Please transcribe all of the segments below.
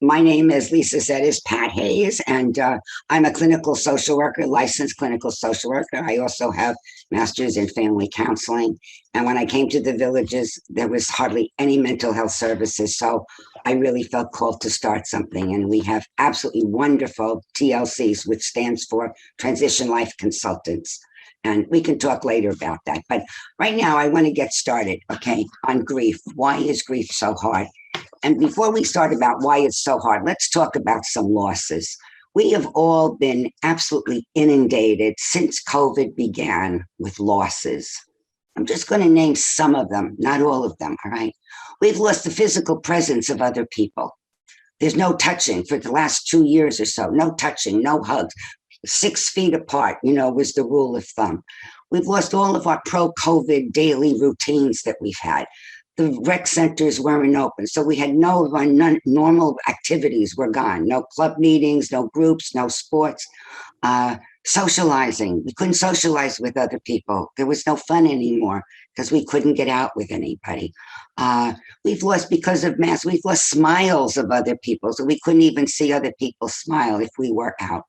My name, as Lisa said, is Pat Hayes, and I'm a clinical social worker, licensed clinical social worker. I also have masters in family counseling. And when I came to the villages, there was hardly any mental health services. So I really felt called to start something. And we have absolutely wonderful TLCs, which stands for Transition Life Consultants. And we can talk later about that. But right now, I want to get started, okay, on grief. Why is grief so hard? And before we start about why it's so hard, let's talk about some losses. We have all been absolutely inundated since COVID began with losses. I'm just going to name some of them, not all of them, all right? We've lost the physical presence of other people. There's no touching for the last 2 years or so, no touching, no hugs. 6 feet apart, was the rule of thumb. We've lost all of our pro COVID daily routines that we've had. The rec centers weren't open. So we had no of our normal activities were gone. No club meetings, no groups, no sports. Socializing. We couldn't socialize with other people. There was no fun anymore because we couldn't get out with anybody. We've lost, because of masks, we've lost smiles of other people. So we couldn't even see other people smile if we were out.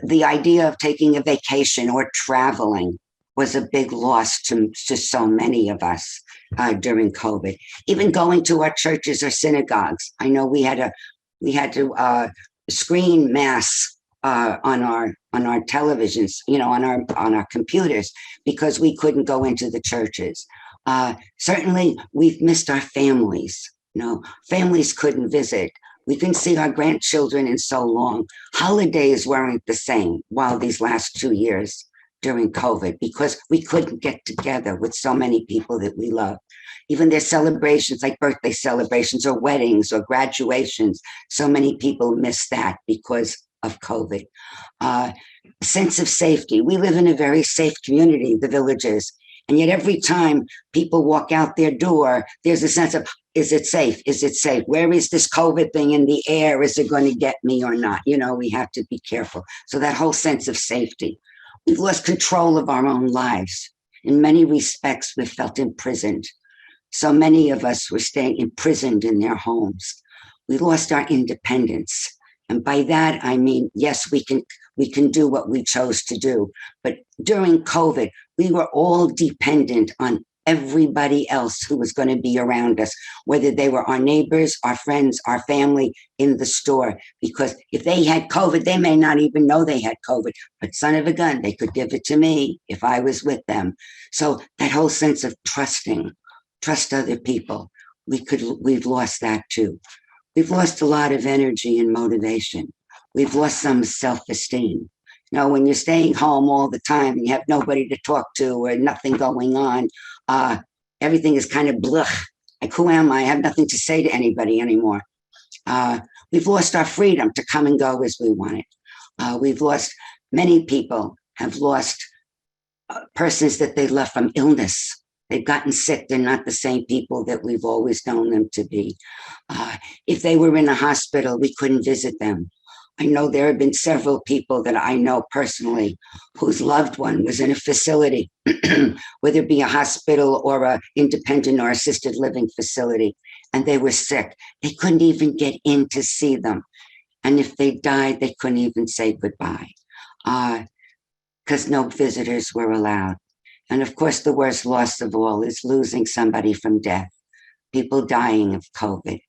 The idea of taking a vacation or traveling was a big loss to so many of us during COVID. Even going to our churches or synagogues. I know we had to screen mass on our televisions, on our computers, because we couldn't go into the churches. Certainly, we've missed our families. Families couldn't visit. We couldn't see our grandchildren in so long. Holidays weren't the same while these last 2 years during COVID, because we couldn't get together with so many people that we love. Even their celebrations, like birthday celebrations or weddings or graduations, so many people miss that because of COVID. Sense of safety. We live in a very safe community, the villages. And yet every time people walk out their door, there's a sense of, is it safe? Is it safe? Where is this COVID thing in the air? Is it going to get me or not? We have to be careful. So that whole sense of safety. We've lost control of our own lives. In many respects, we felt imprisoned. So many of us were staying imprisoned in their homes. We lost our independence. And by that, I mean, yes, we can do what we chose to do. But during COVID, we were all dependent on everybody else who was going to be around us, whether they were our neighbors, our friends, our family in the store. Because if they had COVID, they may not even know they had COVID. But son of a gun, they could give it to me if I was with them. So that whole sense of trust other people, we've lost that too. We've lost a lot of energy and motivation. We've lost some self-esteem. When you're staying home all the time and you have nobody to talk to or nothing going on, everything is kind of blah. Like, who am I? I have nothing to say to anybody anymore. We've lost our freedom to come and go as we want it. Many people have lost persons that they left from illness. They've gotten sick. They're not the same people that we've always known them to be. If they were in a hospital, we couldn't visit them. I know there have been several people that I know personally whose loved one was in a facility, whether it be a hospital or an independent or assisted living facility, and they were sick. They couldn't even get in to see them. And if they died, they couldn't even say goodbye because no visitors were allowed. And of course, the worst loss of all is losing somebody from death, people dying of COVID.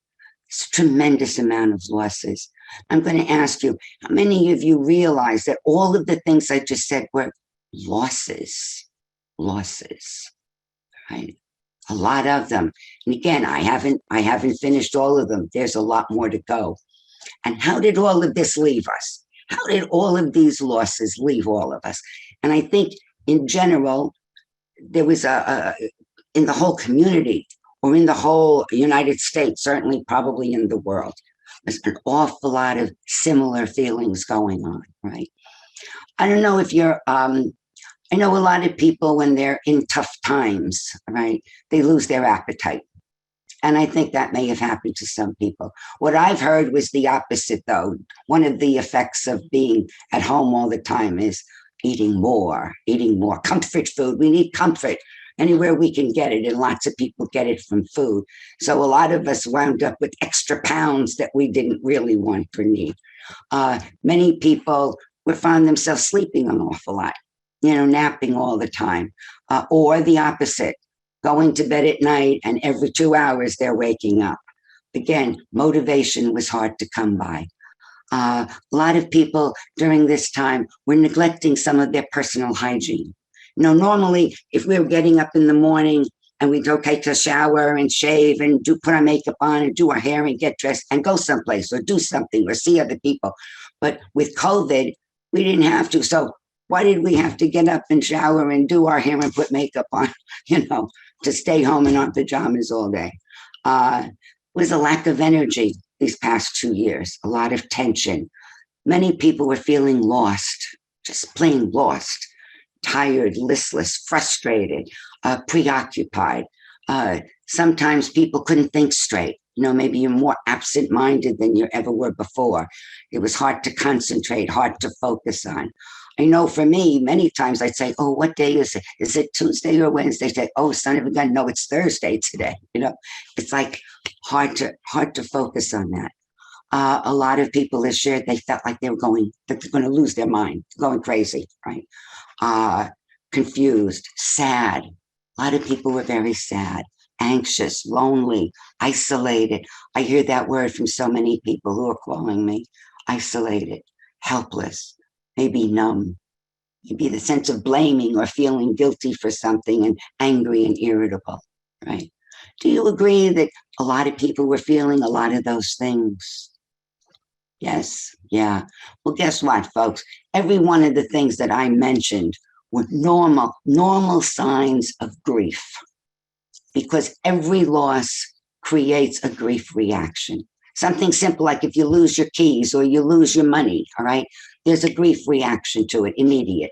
It's a tremendous amount of losses. I'm going to ask you, how many of you realize that all of the things I just said were losses, right? A lot of them. And again, I haven't finished all of them. There's a lot more to go. And how did all of this leave us? How did all of these losses leave all of us? And I think in general, there was in the whole community or in the whole United States, certainly probably in the world, there's an awful lot of similar feelings going on, right? I don't know if I know a lot of people when they're in tough times, right, they lose their appetite. And I think that may have happened to some people. What I've heard was the opposite, though. One of the effects of being at home all the time is eating more comfort food. We need comfort. anywhere we can get it, and lots of people get it from food. So a lot of us wound up with extra pounds that we didn't really want or need. Many people would find themselves sleeping an awful lot, napping all the time, or the opposite, going to bed at night and every 2 hours they're waking up. Again, motivation was hard to come by. A lot of people during this time were neglecting some of their personal hygiene. Normally, if we were getting up in the morning and we'd take a shower and shave and put our makeup on and do our hair and get dressed and go someplace or do something or see other people. But with COVID, we didn't have to. So why did we have to get up and shower and do our hair and put makeup on, to stay home in our pajamas all day? It was a lack of energy these past 2 years, a lot of tension. Many people were feeling lost, just plain lost, tired, listless, frustrated, preoccupied. Sometimes people couldn't think straight. Maybe you're more absent-minded than you ever were before. It was hard to concentrate, hard to focus on. I know for me, many times I'd say, oh, what day is it? Is it Tuesday or Wednesday? Say, oh, son of a gun, no, it's Thursday today. It's like hard to focus on that. A lot of people have shared they felt like they're going to lose their mind, going crazy, right? Confused, sad. A lot of people were very sad, anxious, lonely, isolated. I hear that word from so many people who are calling me. Isolated, helpless, maybe numb, maybe the sense of blaming or feeling guilty for something and angry and irritable, right? Do you agree that a lot of people were feeling a lot of those things? Yes, yeah. Well, guess what, folks? Every one of the things that I mentioned were normal signs of grief, because every loss creates a grief reaction. Something simple like if you lose your keys or you lose your money, all right, there's a grief reaction to it, immediate,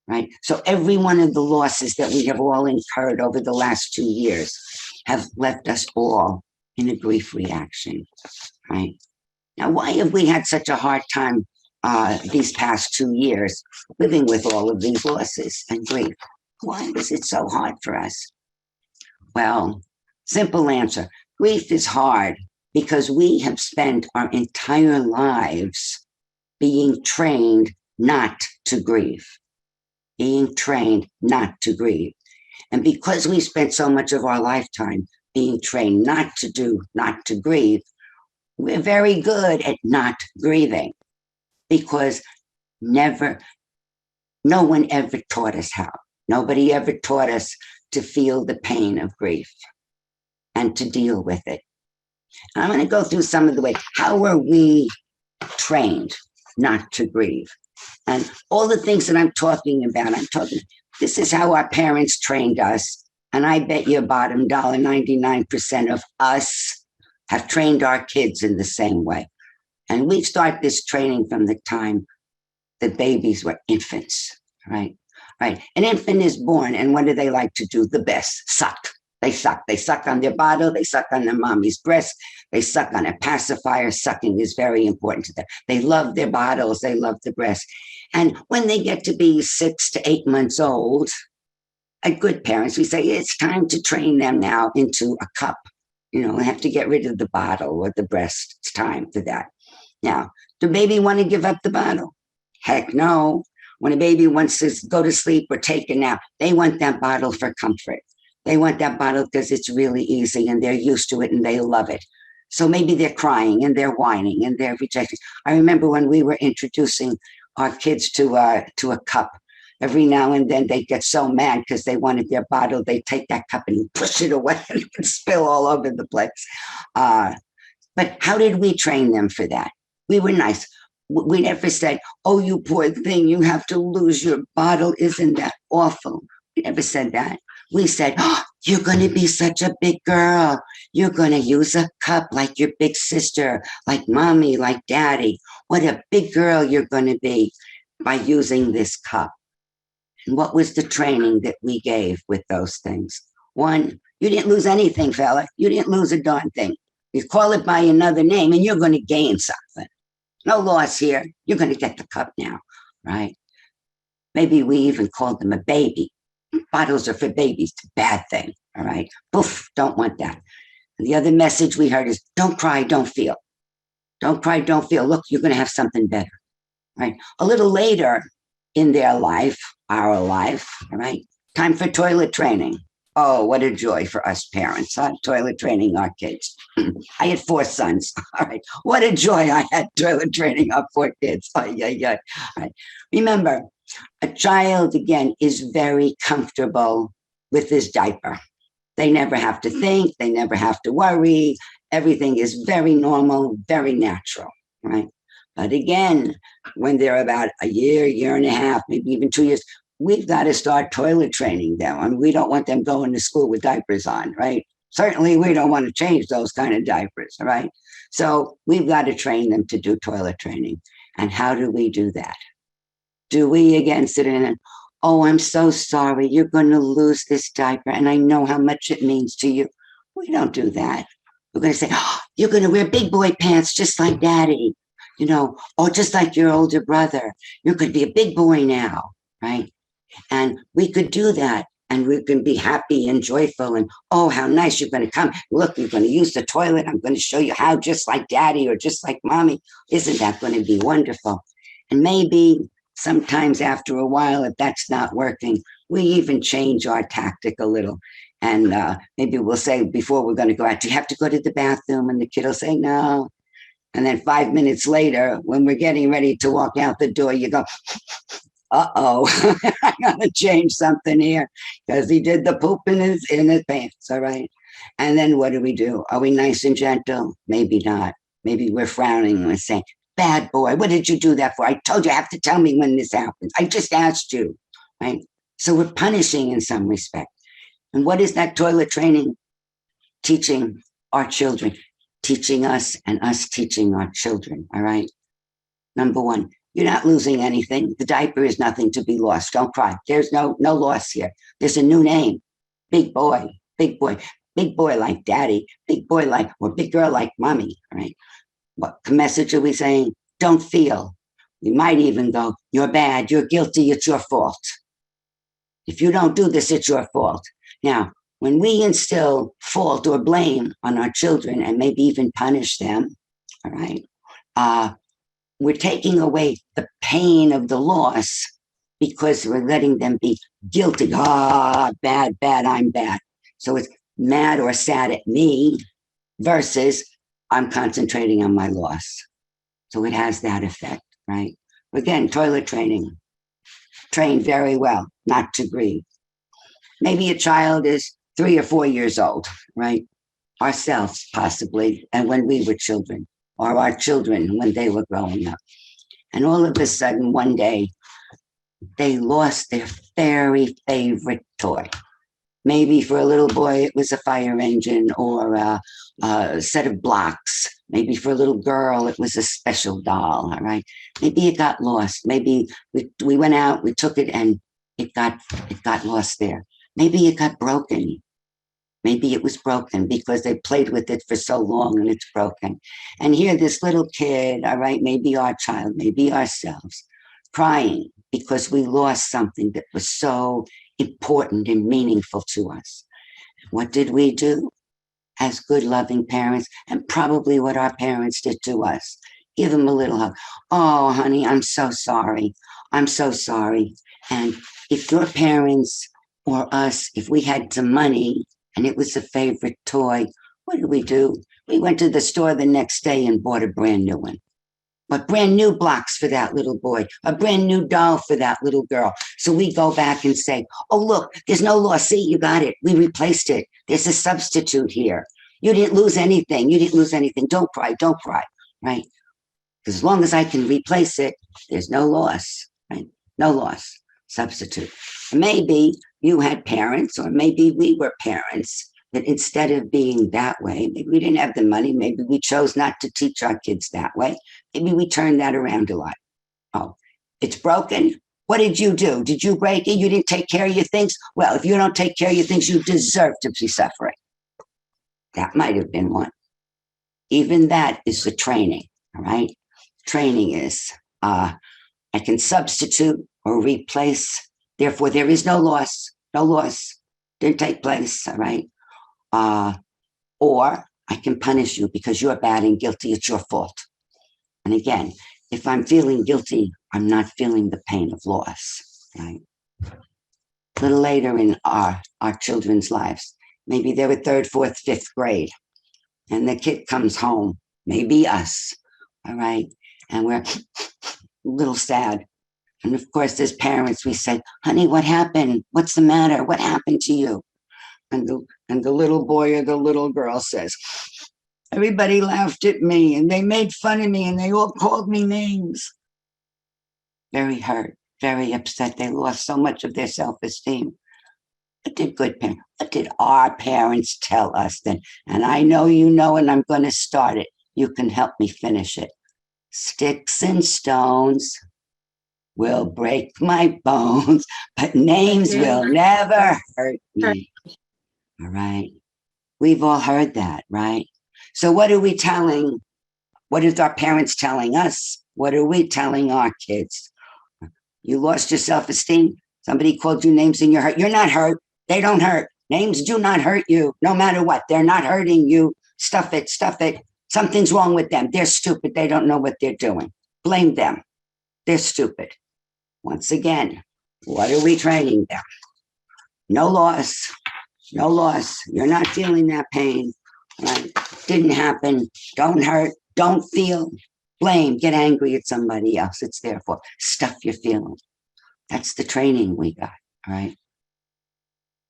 right? So every one of the losses that we have all incurred over the last 2 years have left us all in a grief reaction, right? Now, why have we had such a hard time these past 2 years living with all of these losses and grief? Why was it so hard for us? Well, simple answer. Grief is hard because we have spent our entire lives being trained not to grieve, being trained not to grieve. And because we spent so much of our lifetime being trained not to grieve, we're very good at not grieving, because no one ever taught us how. Nobody ever taught us to feel the pain of grief and to deal with it. And I'm going to go through some of the ways. How are we trained not to grieve? And all the things that I'm talking about, this is how our parents trained us. And I bet you bottom dollar, 99% of us have trained our kids in the same way. And we start this training from the time that babies were infants, right? Right. An infant is born, and what do they like to do? The best, suck. They suck. They suck on their bottle. They suck on their mommy's breast. They suck on a pacifier. Sucking is very important to them. They love their bottles. They love the breast. And when they get to be 6 to 8 months old, as good parents, we say, it's time to train them now into a cup. We have to get rid of the bottle or the breast. It's time for that. Now, do baby want to give up the bottle? Heck no. When a baby wants to go to sleep or take a nap, they want that bottle for comfort. They want that bottle because it's really easy and they're used to it and they love it. So maybe they're crying and they're whining and they're rejecting. I remember when we were introducing our kids to a cup, every now and then they get so mad because they wanted their bottle. They take that cup and push it away and it would spill all over the place. But how did we train them for that? We were nice. We never said, oh, you poor thing, you have to lose your bottle. Isn't that awful? We never said that. We said, oh, you're going to be such a big girl. You're going to use a cup like your big sister, like mommy, like daddy. What a big girl you're going to be by using this cup. And what was the training that we gave with those things? One, you didn't lose anything, fella. You didn't lose a darn thing. You call it by another name and you're going to gain something. No loss here. You're going to get the cup now, right? Maybe we even called them a baby. Bottles are for babies. It's a bad thing. All right. Poof, don't want that. And the other message we heard is don't cry, don't feel. Don't cry, don't feel. Look, you're going to have something better. Right. A little later in their life, our life, all right, time for toilet training. Oh, what a joy for us parents, huh? Toilet training our kids. I had 4 sons. All right. What a joy I had toilet training our 4 kids. Oh, yeah, yeah. All right. Remember, a child, again, is very comfortable with his diaper. They never have to think. They never have to worry. Everything is very normal, very natural, right? But again, when they're about a year and a half, maybe even 2 years, we've got to start toilet training them. I mean, we don't want them going to school with diapers on, right? Certainly, we don't want to change those kind of diapers, right? So we've got to train them to do toilet training. And how do we do that? Do we again sit in and, oh, I'm so sorry, you're going to lose this diaper, and I know how much it means to you? We don't do that. We're going to say, oh, you're going to wear big boy pants just like daddy, or just like your older brother. You're going to be a big boy now, right? And we could do that. And we can be happy and joyful and, oh, how nice you're going to come. Look, you're going to use the toilet. I'm going to show you how, just like daddy or just like mommy. Isn't that going to be wonderful? And maybe sometimes after a while, if that's not working, we even change our tactic a little. And maybe we'll say before we're going to go out, do you have to go to the bathroom? And the kid will say, no. And then 5 minutes later, when we're getting ready to walk out the door, you go, uh-oh, I gotta change something here because he did the poop in his pants, all right? And then what do? Are we nice and gentle? Maybe not. Maybe we're frowning and we're saying, bad boy, what did you do that for? I told you, you have to tell me when this happens. I just asked you, right? So we're punishing in some respect. And what is that toilet training teaching our children? Teaching us and us teaching our children, all right? Number one, you're not losing anything. The diaper is nothing to be lost. Don't cry. There's no loss here. There's a new name. Big boy, big boy, big boy like daddy, big boy like, or big girl like mommy, all right? What message are we saying? Don't feel. We might even go, you're bad, you're guilty, it's your fault. If you don't do this, it's your fault. Now, when we instill fault or blame on our children and maybe even punish them, all right, we're taking away the pain of the loss because we're letting them be guilty. Bad, I'm bad. So it's mad or sad at me versus I'm concentrating on my loss. So it has that effect, right? Again, toilet training. Train very well, not to grieve. Maybe a child is 3 or 4 years old, right? Ourselves, possibly, and when we were children, or our children when they were growing up. And all of a sudden, one day, they lost their very favorite toy. Maybe for a little boy, it was a fire engine or a set of blocks. Maybe for a little girl, it was a special doll, all right? Maybe it got lost. Maybe we went out, we took it, and it got lost there. Maybe it got broken. Maybe it was broken because they played with it for so long and it's broken. And here, this little kid, all right, maybe our child, maybe ourselves, crying because we lost something that was so important and meaningful to us. What did we do as good, loving parents? And probably what our parents did to us. Give them a little hug. Oh, honey, I'm so sorry. I'm so sorry. And if your parents or us, if we had some money and it was a favorite toy, what did we do? We went to the store the next day and bought a brand new one. But brand new blocks for that little boy, a brand new doll for that little girl. So we go back and say, oh, look, there's no loss. See, you got it. We replaced it. There's a substitute here. You didn't lose anything. You didn't lose anything. Don't cry, right? Because as long as I can replace it, there's no loss, right? No loss. Substitute. Maybe you had parents, or maybe we were parents, that instead of being that way, maybe we didn't have the money, maybe we chose not to teach our kids that way. Maybe we turned that around a lot. Oh, it's broken. What did you do? Did you break it? You didn't take care of your things? Well, if you don't take care of your things, you deserve to be suffering. That might have been one. Even that is the training, all right? Training is, I can substitute or replace. Therefore, there is no loss. no loss, didn't take place, all right? Or I can punish you because you're bad and guilty, it's your fault. And again, if I'm feeling guilty, I'm not feeling the pain of loss, right? A little later in our children's lives, maybe they were third, fourth, fifth grade, and the kid comes home, maybe us, all right? And we're a little sad. And of course, as parents, we say, honey, what happened? What's the matter? What happened to you? And the little boy or the little girl says, everybody laughed at me and they made fun of me and they all called me names. Very hurt, very upset. They lost so much of their self-esteem. What did our parents tell us then? And I know you know, and I'm going to start it. You can help me finish it. Sticks and stones will break my bones, but names will never hurt me. All right. We've all heard that, right? So what are we telling? What is our parents telling us? What are we telling our kids? You lost your self-esteem. Somebody called you names and you're hurt. You're not hurt. They don't hurt. Names do not hurt you, no matter what. They're not hurting you. Stuff it, stuff it. Something's wrong with them. They're stupid. They don't know what they're doing. Blame them. They're stupid. Once again, what are we training them? No loss. No loss. You're not feeling that pain. Right? Didn't happen. Don't hurt. Don't feel. Blame. Get angry at somebody else. It's their fault. Stuff your feelings. That's the training we got, right?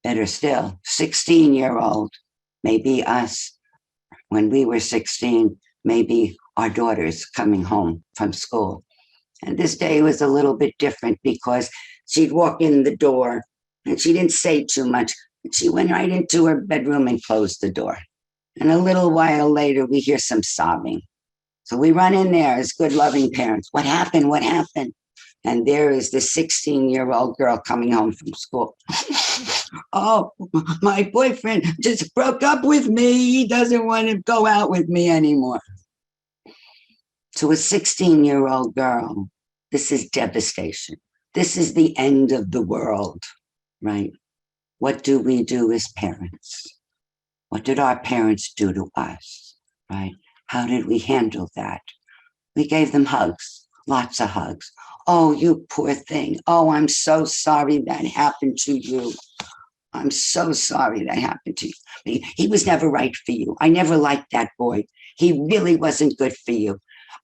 Better still, 16-year-old, maybe us, when we were 16, maybe our daughters coming home from school. And this day was a little bit different because she'd walk in the door and she didn't say too much. She went right into her bedroom and closed the door. And a little while later, we hear some sobbing. So we run in there as good, loving parents. What happened? What happened? And there is this 16-year-old girl coming home from school. Oh, my boyfriend just broke up with me. He doesn't want to go out with me anymore. To a 16-year-old girl, this is devastation. This is the end of the world, right? What do we do as parents? What did our parents do to us, right? How did we handle that? We gave them hugs, lots of hugs. Oh, you poor thing. Oh, I'm so sorry that happened to you. I'm so sorry that happened to you. He was never right for you. I never liked that boy. He really wasn't good for you.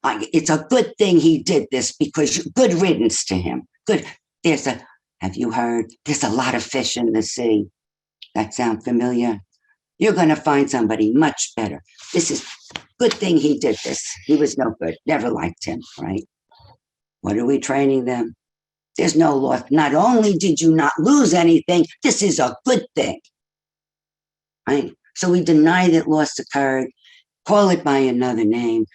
It's a good thing he did this because good riddance to him. Good. Have you heard? There's a lot of fish in the sea. That sound familiar? You're going to find somebody much better. This is good thing he did this. He was no good. Never liked him, right? What are we training them? There's no loss. Not only did you not lose anything, this is a good thing, right? So we deny that loss occurred, call it by another name,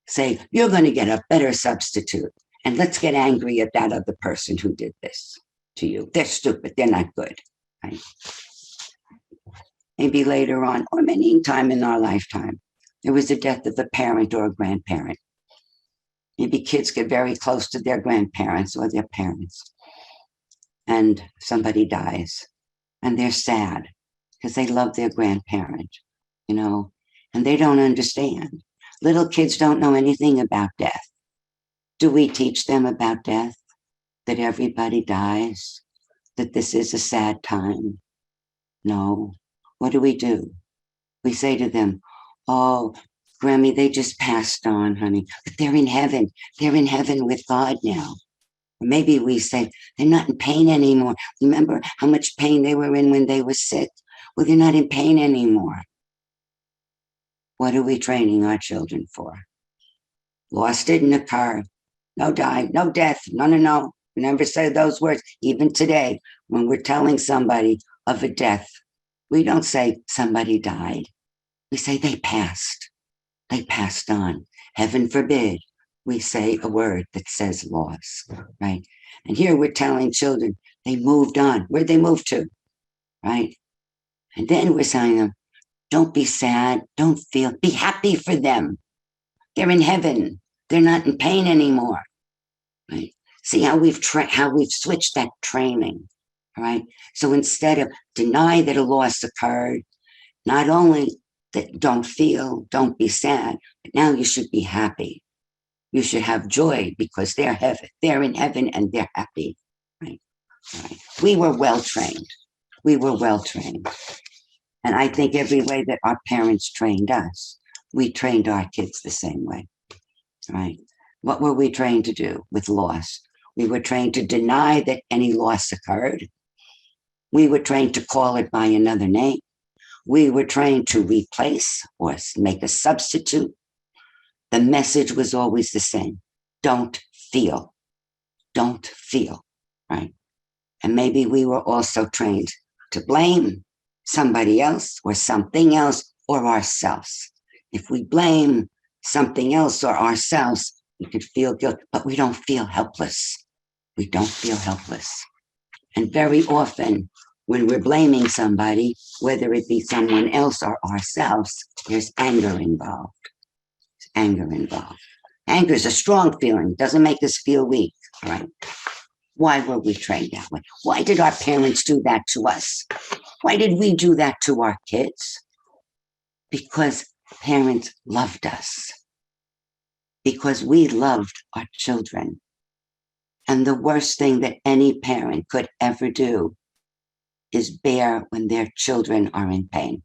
say, you're going to get a better substitute. And let's get angry at that other person who did this to you. They're stupid. They're not good, right? Maybe later on, or any time in our lifetime, there was the death of a parent or a grandparent. Maybe kids get very close to their grandparents or their parents, and somebody dies, and they're sad because they love their grandparent, you know, and they don't understand. Little kids don't know anything about death. Do we teach them about death? That everybody dies? That this is a sad time? No. What do? We say to them, oh, Grammy, they just passed on, honey, but they're in heaven. They're in heaven with God now. Or maybe we say, they're not in pain anymore. Remember how much pain they were in when they were sick? Well, they're not in pain anymore. What are we training our children for? Loss didn't occur. No died, no death. No. We never say those words. Even today, when we're telling somebody of a death, we don't say somebody died. We say they passed. They passed on. Heaven forbid we say a word that says loss, right? And here we're telling children they moved on. Where'd they move to, right? And then we're telling them, don't be sad. Don't feel. Be happy for them. They're in heaven. They're not in pain anymore, right? See how we've switched that training. All right. So instead of deny that a loss occurred, not only that don't feel, don't be sad, but now you should be happy. You should have joy because they're in heaven and they're happy. Right. Right. We were well trained. We were well trained. And I think every way that our parents trained us, we trained our kids the same way. Right. What were we trained to do with loss? We were trained to deny that any loss occurred. We were trained to call it by another name. We were trained to replace or make a substitute. The message was always the same. Don't feel. Don't feel. Right. And maybe we were also trained to blame somebody else or something else or ourselves. If we blame something else or ourselves, we could feel guilt, but we don't feel helpless. We don't feel helpless. And very often, when we're blaming somebody, whether it be someone else or ourselves, there's anger involved. There's anger involved. Anger is a strong feeling, doesn't make us feel weak, right? Why were we trained that way? Why did our parents do that to us? Why did we do that to our kids? Because parents loved us. Because we loved our children. And the worst thing that any parent could ever do is bear when their children are in pain.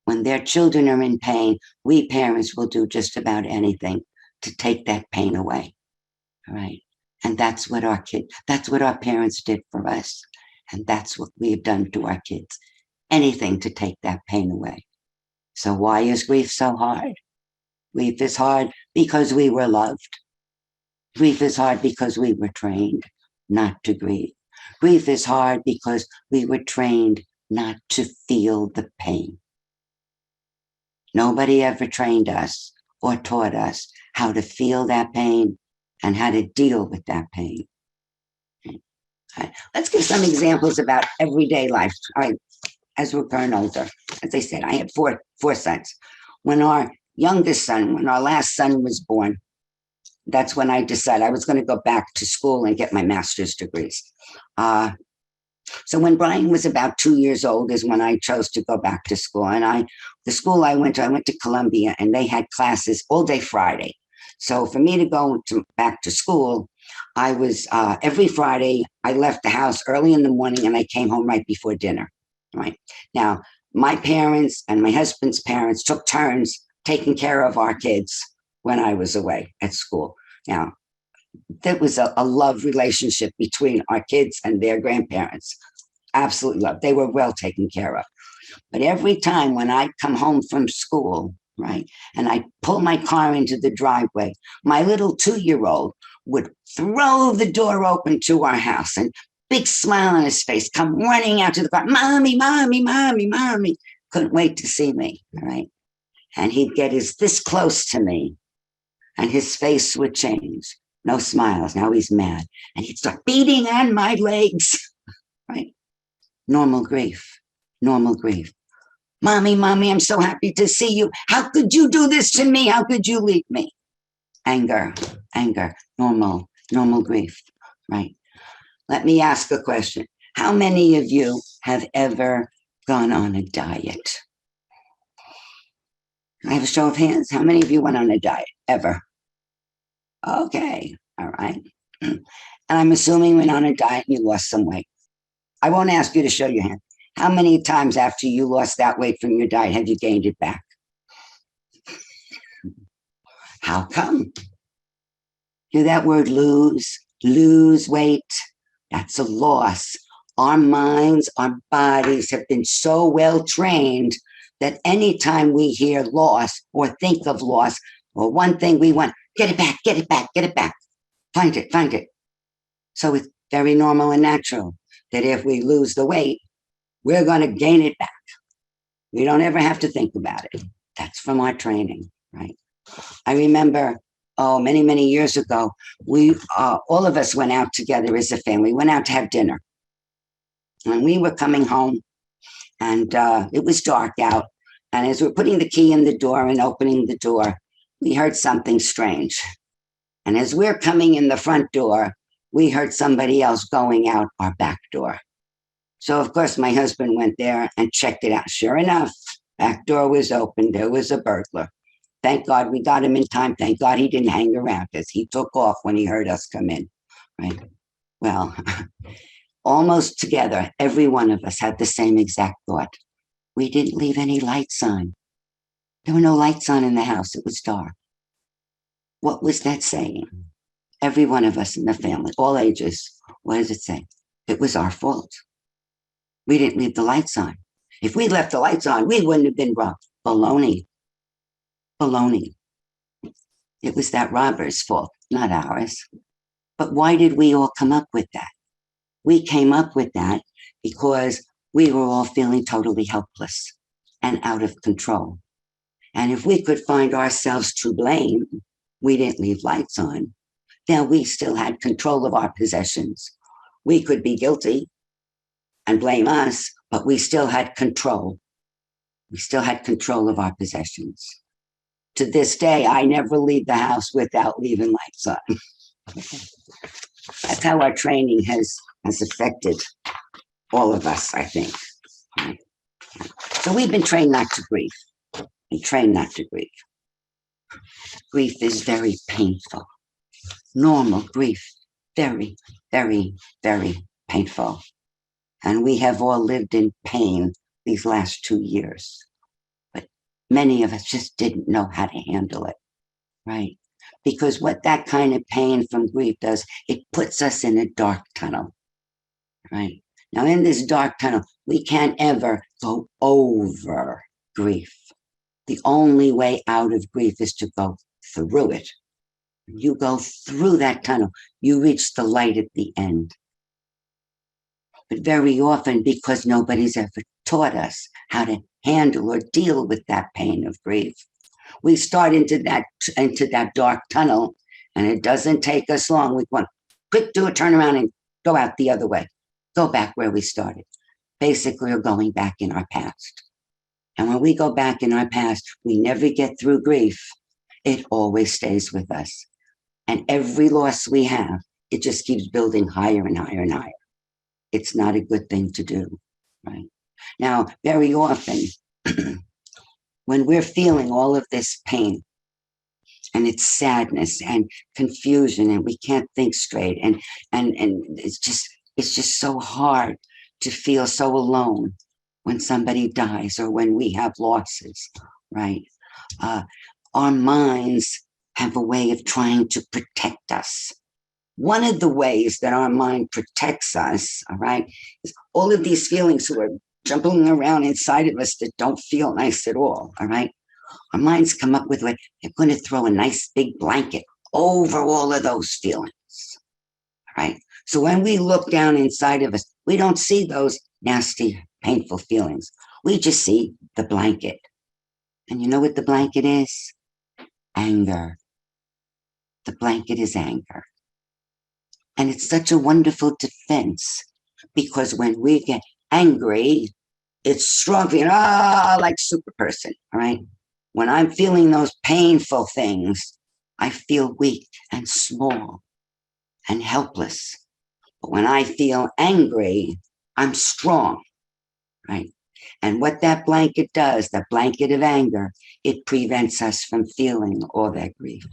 When their children are in pain, we parents will do just about anything to take that pain away. All right. And that's what our parents did for us. And that's what we have done to our kids. Anything to take that pain away. So why is grief so hard? Grief is hard because we were loved. Grief is hard because we were trained not to grieve. Grief is hard because we were trained not to feel the pain. Nobody ever trained us or taught us how to feel that pain and how to deal with that pain. Right. Let's give some examples about everyday life. All right. As we're growing older, as I said, I had four sons. When our last son was born, that's when I decided I was going to go back to school and get my master's degrees. So when Brian was about 2 years old is when I chose to go back to school. And the school I went to Columbia, and they had classes all day Friday. So for me to go back to school, I was every Friday, I left the house early in the morning and I came home right before dinner. Right. Now, my parents and my husband's parents took turns taking care of our kids when I was away at school. Now, there was a love relationship between our kids and their grandparents. Absolutely love. They were well taken care of. But every time when I come home from school, right, and I pull my car into the driveway, my little 2-year-old would throw the door open to our house and big smile on his face, come running out to the car, mommy, mommy, mommy, mommy. Couldn't wait to see me, all right? And he'd get this close to me, and his face would change. No smiles. Now he's mad. And he'd start beating on my legs, right? Normal grief. Normal grief. Mommy, mommy, I'm so happy to see you. How could you do this to me? How could you leave me? Anger, normal grief, right? Let me ask a question. How many of you have ever gone on a diet? I have a show of hands. How many of you went on a diet ever? Okay, all right. And I'm assuming you went on a diet and you lost some weight. I won't ask you to show your hand. How many times after you lost that weight from your diet have you gained it back? How come? Hear that word lose weight? That's a loss. Our minds, our bodies have been so well trained that anytime we hear loss or think of loss, or one thing we want, get it back, get it back, get it back. Find it. So it's very normal and natural that if we lose the weight, we're going to gain it back. We don't ever have to think about it. That's from our training, right? I remember, many, many years ago, we all of us went out together as a family, went out to have dinner. And we were coming home, and it was dark out. And as we're putting the key in the door and opening the door, we heard something strange. And as we're coming in the front door, we heard somebody else going out our back door. So, of course, my husband went there and checked it out. Sure enough, back door was open. There was a burglar. Thank God we got him in time. Thank God he didn't hang around us. He took off when he heard us come in, right? Well, almost together, every one of us had the same exact thought. We didn't leave any lights on. There were no lights on in the house. It was dark. What was that saying? Every one of us in the family, all ages, what does it say? It was our fault. We didn't leave the lights on. If we left the lights on, we wouldn't have been robbed. Baloney. Baloney. It was that robber's fault, not ours. But why did we all come up with that? We came up with that because we were all feeling totally helpless and out of control. And if we could find ourselves to blame, we didn't leave lights on, then we still had control of our possessions. We could be guilty and blame us, but we still had control. We still had control of our possessions. To this day, I never leave the house without leaving lights on. That's how our training has affected all of us, I think. So we've been trained not to grieve. And trained not to grieve. Grief is very painful. Normal grief, very, very, very painful. And we have all lived in pain these last 2 years. But many of us just didn't know how to handle it, right? Because what that kind of pain from grief does, it puts us in a dark tunnel, right? Now, in this dark tunnel, we can't ever go over grief. The only way out of grief is to go through it. You go through that tunnel, you reach the light at the end. But very often, because nobody's ever taught us how to handle or deal with that pain of grief, we start into that dark tunnel, and it doesn't take us long. We want quick do a turnaround and go out the other way, go back where we started. Basically, we're going back in our past. And when we go back in our past, we never get through grief. It always stays with us. And every loss we have, it just keeps building higher and higher and higher. It's not a good thing to do, right? Now, very often, when we're feeling all of this pain, and it's sadness and confusion, and we can't think straight, and it's just so hard to feel so alone when somebody dies or when we have losses, right? Our minds have a way of trying to protect us. One of the ways that our mind protects us, all right, is all of these feelings who are jumping around inside of us that don't feel nice at all right? Our minds come up with, like, they're going to throw a nice big blanket over all of those feelings, all right? So when we look down inside of us, we don't see those nasty, painful feelings. We just see the blanket. And you know what the blanket is? Anger. The blanket is anger. And it's such a wonderful defense, because when we get angry, it's strong, like super person, all right? When I'm feeling those painful things, I feel weak and small and helpless. But when I feel angry, I'm strong, right? And what that blanket does, that blanket of anger, it prevents us from feeling all that grief.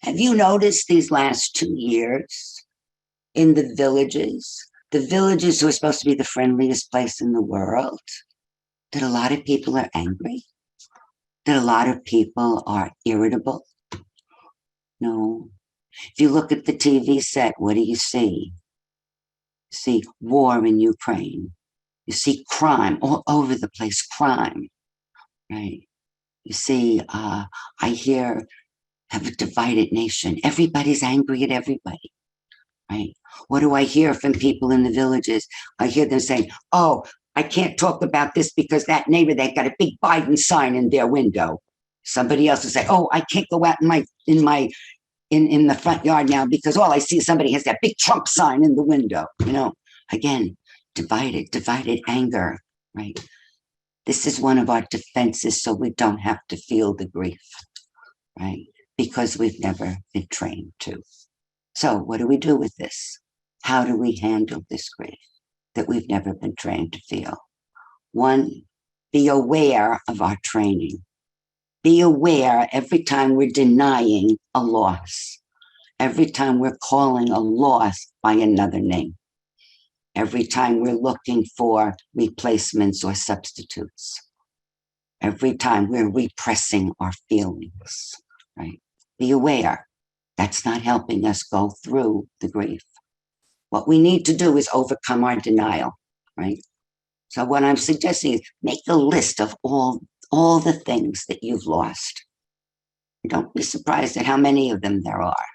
Have you noticed these last 2 years in the villages who are supposed to be the friendliest place in the world, that a lot of people are angry? That a lot of people are irritable? No. If you look at the TV set, what do you see? You see war in Ukraine. You see crime all over the place, crime, right? You see, I hear, have a divided nation. Everybody's angry at everybody, right? What do I hear from people in the villages? I hear them saying, oh, I can't talk about this because that neighbor, they got a big Biden sign in their window. Somebody else will say, oh, I can't go out in the front yard now because all I see is somebody has that big Trump sign in the window. Again, divided anger, right? This is one of our defenses, so we don't have to feel the grief, right? Because we've never been trained to. So what do we do with this? How do we handle this grief that we've never been trained to feel? One, be aware of our training. Be aware every time we're denying a loss, every time we're calling a loss by another name, every time we're looking for replacements or substitutes, every time we're repressing our feelings, right? Be aware. That's not helping us go through the grief. What we need to do is overcome our denial, right? So what I'm suggesting is make a list of all the things that you've lost. Don't be surprised at how many of them there are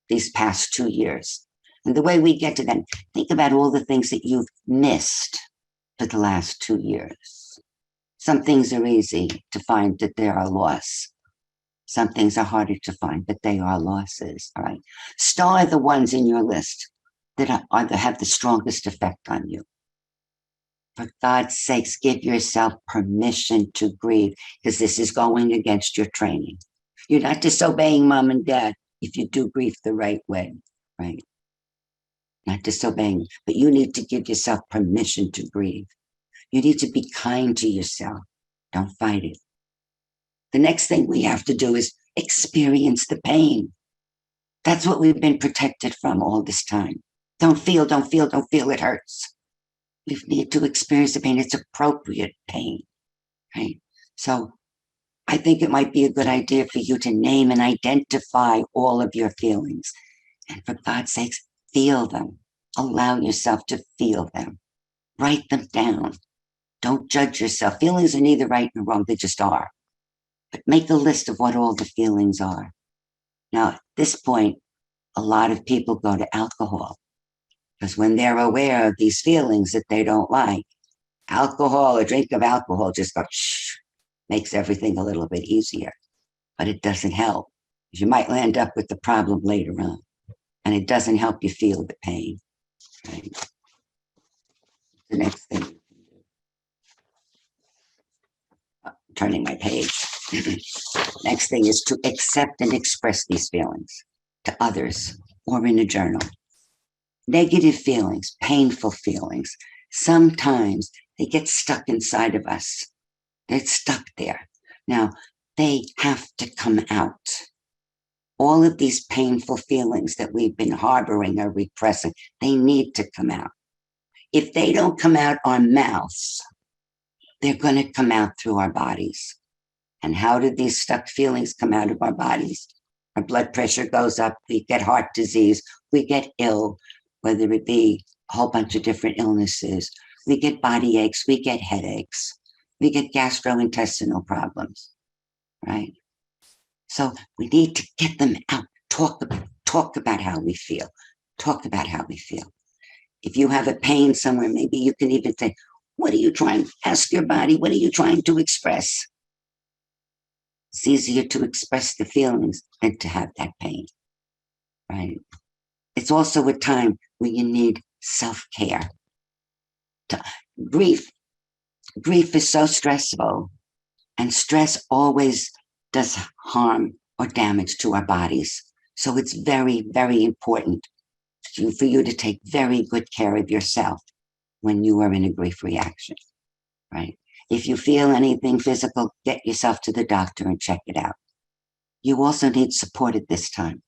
these past 2 years. And the way we get to them, think about all the things that you've missed for the last 2 years. Some things are easy to find that they are a loss. Some things are harder to find, but they are losses. All right. Star the ones in your list that have the strongest effect on you. For God's sakes, give yourself permission to grieve, because this is going against your training. You're not disobeying mom and dad if you do grief the right way, right? Not disobeying, but you need to give yourself permission to grieve. You need to be kind to yourself. Don't fight it. The next thing we have to do is experience the pain. That's what we've been protected from all this time. Don't feel, it hurts. We need to experience the pain. It's appropriate pain, right? So I think it might be a good idea for you to name and identify all of your feelings. And for God's sakes, feel them. Allow yourself to feel them. Write them down. Don't judge yourself. Feelings are neither right nor wrong. They just are. But make a list of what all the feelings are. Now, at this point, a lot of people go to alcohol, because when they're aware of these feelings that they don't like, alcohol, a drink of alcohol just goes, makes everything a little bit easier. But it doesn't help. You might land up with the problem later on, and it doesn't help you feel the pain. Right? The next thing, turning my page. Next thing is to accept and express these feelings to others or in a journal. Negative feelings, painful feelings, sometimes they get stuck inside of us. They're stuck there. Now, they have to come out. All of these painful feelings that we've been harboring or repressing, they need to come out. If they don't come out our mouths, they're going to come out through our bodies. And how do these stuck feelings come out of our bodies? Our blood pressure goes up, we get heart disease, we get ill, whether it be a whole bunch of different illnesses. We get body aches, we get headaches, we get gastrointestinal problems, right? So we need to get them out. Talk about how we feel. Talk about how we feel. If you have a pain somewhere, maybe you can even say, what are you trying? Ask your body, what are you trying to express? It's easier to express the feelings than to have that pain, right? It's also a time where you need self-care. Grief is so stressful, and stress always does harm or damage to our bodies. So it's very, very important for you to take very good care of yourself when you are in a grief reaction, right? If you feel anything physical, get yourself to the doctor and check it out. You also need support at this time.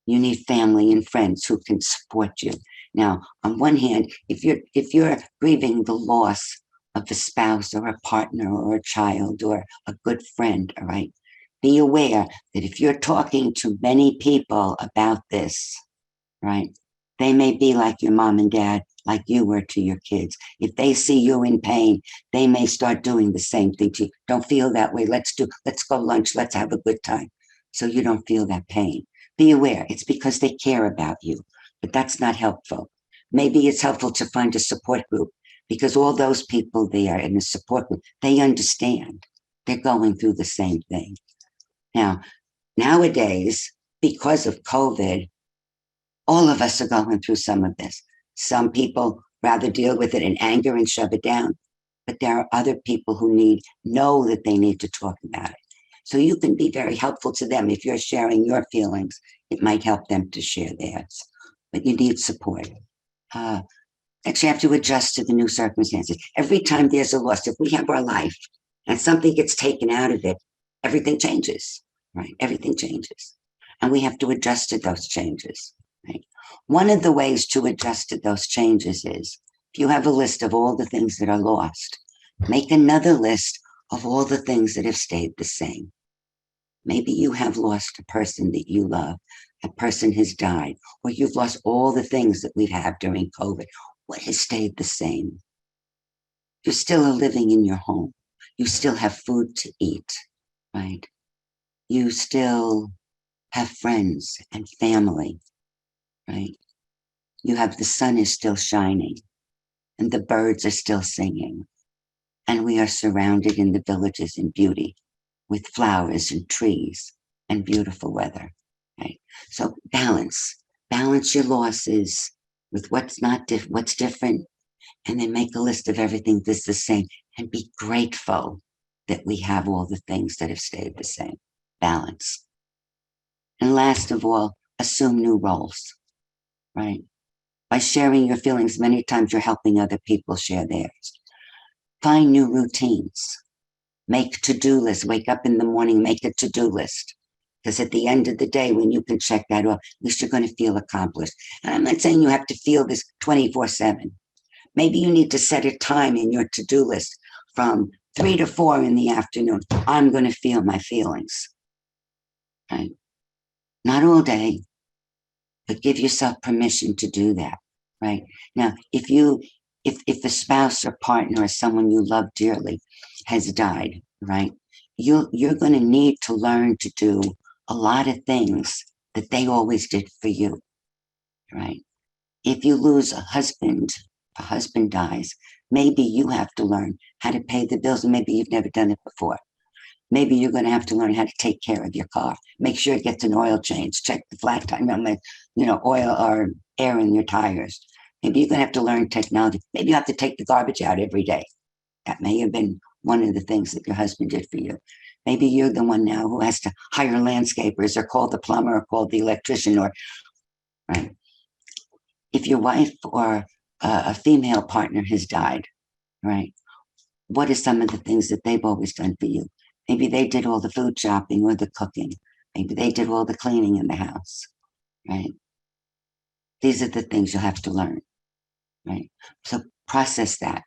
You need family and friends who can support you. Now, on one hand, if you're grieving the loss of a spouse or a partner or a child or a good friend, all right, be aware that if you're talking to many people about this, right, they may be like your mom and dad, like you were to your kids. If they see you in pain, they may start doing the same thing to you. Don't feel that way. Let's go lunch. Let's have a good time. So you don't feel that pain. Be aware. It's because they care about you, but that's not helpful. Maybe it's helpful to find a support group, because all those people there in the support group, they understand. They're going through the same thing. Now, nowadays, because of COVID, all of us are going through some of this. Some people rather deal with it in anger and shove it down, but there are other people who know that they need to talk about it. So you can be very helpful to them if you're sharing your feelings It might help them to share theirs, but you need support. Actually, have to adjust to the new circumstances. Every time there's a loss, if we have our life and something gets taken out of it, everything changes, right? Everything changes. And we have to adjust to those changes, right? One of the ways to adjust to those changes is if you have a list of all the things that are lost, make another list of all the things that have stayed the same. Maybe you have lost a person that you love, a person has died, or you've lost all the things that we've had during COVID. What has stayed the same? You're still living in your home. You still have food to eat, right? You still have friends and family, right? You have the sun is still shining and the birds are still singing. And we are surrounded in the villages in beauty with flowers and trees and beautiful weather, right? So balance your losses with what's not what's different, and then make a list of everything that's the same and be grateful that we have all the things that have stayed the same. Balance. And last of all, assume new roles, right? By sharing your feelings, many times you're helping other people share theirs. Find new routines. Make to-do lists. Wake up in the morning, make a to-do list. Because at the end of the day, when you can check that off, at least you're going to feel accomplished. And I'm not saying you have to feel this 24/7. Maybe you need to set a time in your to-do list from 3 to 4 in the afternoon. I'm going to feel my feelings. Right? Not all day, but give yourself permission to do that. Right? Now, if a spouse or partner or someone you love dearly has died, right? You're going to need to learn to do a lot of things that they always did for you, right? If you lose a husband dies, maybe you have to learn how to pay the bills, and maybe you've never done it before. Maybe you're going to have to learn how to take care of your car. Make sure it gets an oil change. Check the flat tire, oil or air in your tires. Maybe you're going to have to learn technology. Maybe you have to take the garbage out every day. That may have been one of the things that your husband did for you. Maybe you're the one now who has to hire landscapers or call the plumber or call the electrician, or right. If your wife or a female partner has died, right? What are some of the things that they've always done for you? Maybe they did all the food shopping or the cooking. Maybe they did all the cleaning in the house, right? These are the things you'll have to learn, right? So process that.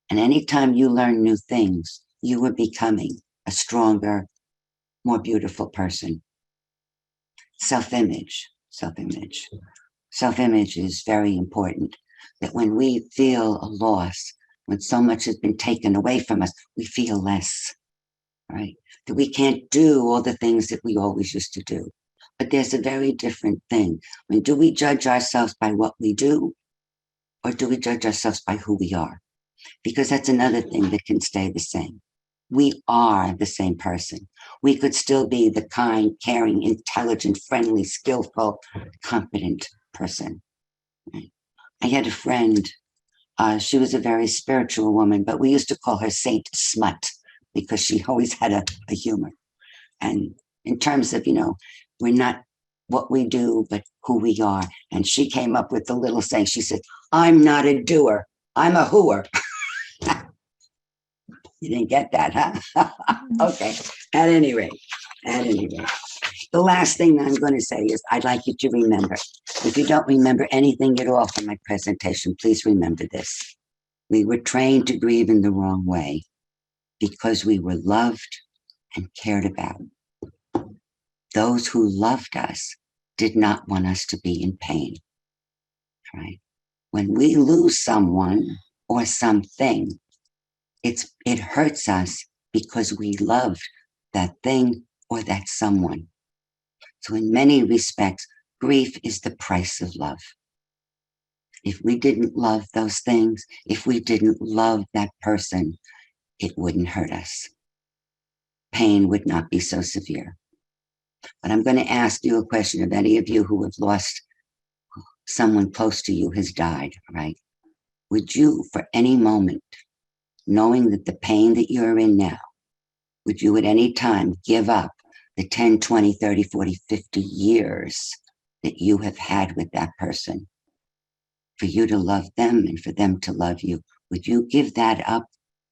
And anytime you learn new things, you are becoming a stronger, more beautiful person. Self-image. Self-image is very important. That when we feel a loss, when so much has been taken away from us, we feel less, right? That we can't do all the things that we always used to do. But there's a very different thing. I mean, do we judge ourselves by what we do, or do we judge ourselves by who we are? Because that's another thing that can stay the same. We are the same person. We could still be the kind, caring, intelligent, friendly, skillful, competent person. Right? I had a friend. She was a very spiritual woman, but we used to call her Saint Smut because she always had a humor. And in terms of, we're not what we do, but who we are. And she came up with the little saying. She said, "I'm not a doer, I'm a hooer." You didn't get that, huh? Okay. At any rate, the last thing that I'm going to say is I'd like you to remember. If you don't remember anything at all from my presentation, please remember this. We were trained to grieve in the wrong way because we were loved and cared about. Those who loved us did not want us to be in pain, right? When we lose someone or something, it hurts us because we loved that thing or that someone. So in many respects, grief is the price of love. If we didn't love those things, if we didn't love that person, it wouldn't hurt us. Pain would not be so severe. But I'm going to ask you a question of any of you who have lost someone close to you has died, right? Would you, for any moment, knowing that the pain that you're in now, would you at any time give up the 10, 20, 30, 40, 50 years that you have had with that person, for you to love them and for them to love you? Would you give that up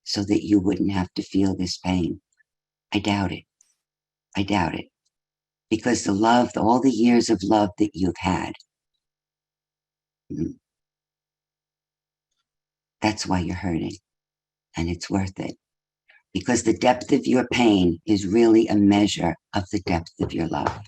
so that you wouldn't have to feel this pain? I doubt it. I doubt it. Because the love, all the years of love that you've had, that's why you're hurting. And it's worth it. Because the depth of your pain is really a measure of the depth of your love.